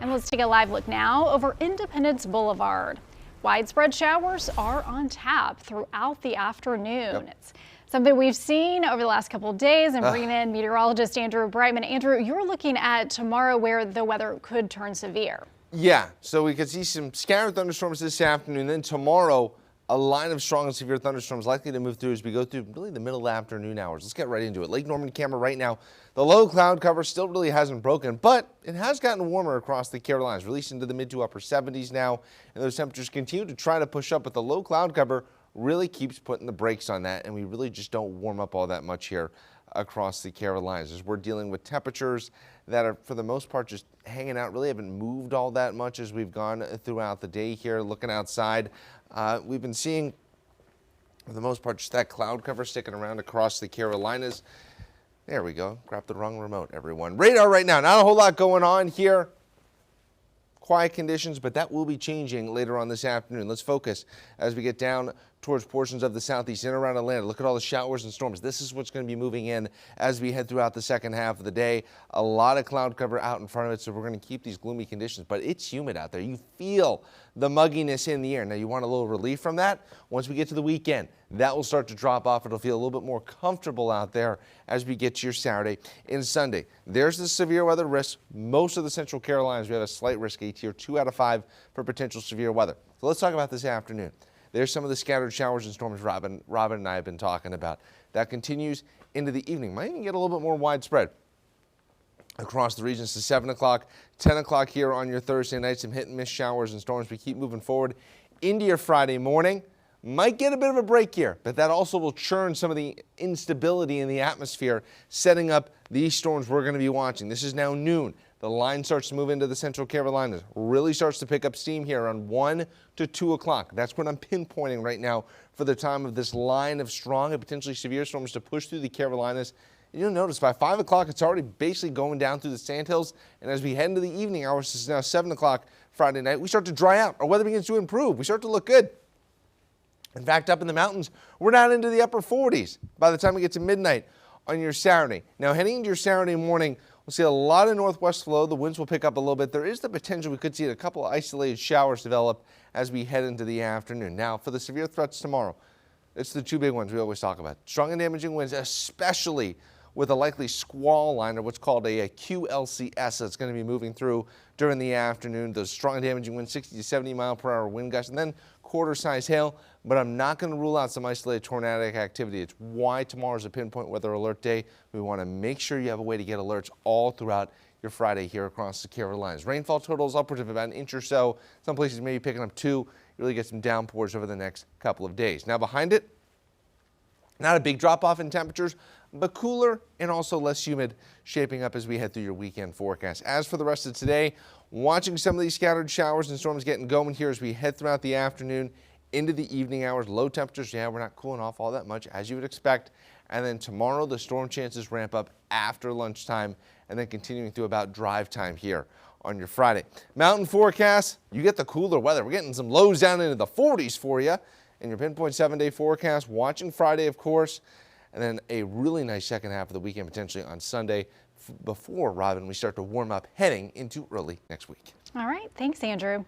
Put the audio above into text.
And let's take a live look now over Independence Boulevard. Widespread showers are on tap throughout the afternoon. It's something we've seen over the last couple of days, and bringing in meteorologist Andrew Brightman. Andrew, you're looking at tomorrow where the weather could turn severe. Yeah, so we could see some scattered thunderstorms this afternoon. Then tomorrow, a line of strong and severe thunderstorms likely to move through as we go through really the middle afternoon hours. Let's get right into it. Lake Norman camera right now. The low cloud cover still really hasn't broken, but it has gotten warmer across the Carolinas, released into the mid to upper 70s now. And those temperatures continue to try to push up, but the low cloud cover really keeps putting the brakes on that. And we really just don't warm up all that much here across the Carolinas as we're dealing with temperatures that are for the most part just hanging out, really haven't moved all that much as we've gone throughout the day here. Looking outside, we've been seeing for the most part just that cloud cover sticking around across the Carolinas. There we go. Grab the wrong remote, everyone. Radar right now, not a whole lot going on here. Quiet conditions, but that will be changing later on this afternoon. Let's focus as we get down towards portions of the southeast and around Atlanta. Look at all the showers and storms. This is what's going to be moving in as we head throughout the second half of the day. A lot of cloud cover out in front of it, so we're going to keep these gloomy conditions, but it's humid out there. You feel the mugginess in the air. Now, you want a little relief from that? Once we get to the weekend, that will start to drop off. It'll feel a little bit more comfortable out there as we get to your Saturday and Sunday. There's the severe weather risk. Most of the Central Carolinas, we have a slight risk, a tier 2 out of 5 for potential severe weather. So let's talk about this afternoon. There's some of the scattered showers and storms Robin and I have been talking about. That continues into the evening. Might even get a little bit more widespread across the regions to 7 o'clock, 10 o'clock here on your Thursday night. Some hit and miss showers and storms. We keep moving forward into your Friday morning. Might get a bit of a break here, but that also will churn some of the instability in the atmosphere, setting up these storms we're going to be watching. This is now noon. The line starts to move into the Central Carolinas, really starts to pick up steam here around 1 to 2 o'clock. That's what I'm pinpointing right now for the time of this line of strong and potentially severe storms to push through the Carolinas. And you'll notice by 5 o'clock, it's already basically going down through the Sandhills. And as we head into the evening hours, this is now 7 o'clock Friday night, we start to dry out. Our weather begins to improve. We start to look good. In fact, up in the mountains, we're down into the upper 40s by the time we get to midnight on your Saturday. Now, heading into your Saturday morning, we'll see a lot of northwest flow. The winds will pick up a little bit. There is the potential we could see a couple of isolated showers develop as we head into the afternoon. Now, for the severe threats tomorrow, it's the two big ones we always talk about. Strong and damaging winds, especially with a likely squall line, or what's called a QLCS that's going to be moving through during the afternoon. Those strong and damaging winds, 60 to 70 mile per hour wind gusts, and then quarter-size hail. But I'm not going to rule out some isolated tornadic activity. It's why tomorrow's a pinpoint weather alert day. We want to make sure you have a way to get alerts all throughout your Friday here across the Carolinas. Rainfall totals upwards of about an inch or so. Some places may be picking up 2. You really get some downpours over the next couple of days. Now behind it, not a big drop off in temperatures, but cooler and also less humid shaping up as we head through your weekend forecast. As for the rest of today, watching some of these scattered showers and storms getting going here as we head throughout the afternoon into the evening hours. Low temperatures, yeah, we're not cooling off all that much as you would expect. And then tomorrow, the storm chances ramp up after lunchtime and then continuing through about drive time here on your Friday. Mountain forecast, you get the cooler weather. We're getting some lows down into the 40s for you. And your pinpoint 7-day forecast, watching Friday, of course, and then a really nice second half of the weekend, potentially on Sunday, before, Robin, we start to warm up heading into early next week. All right. Thanks, Andrew.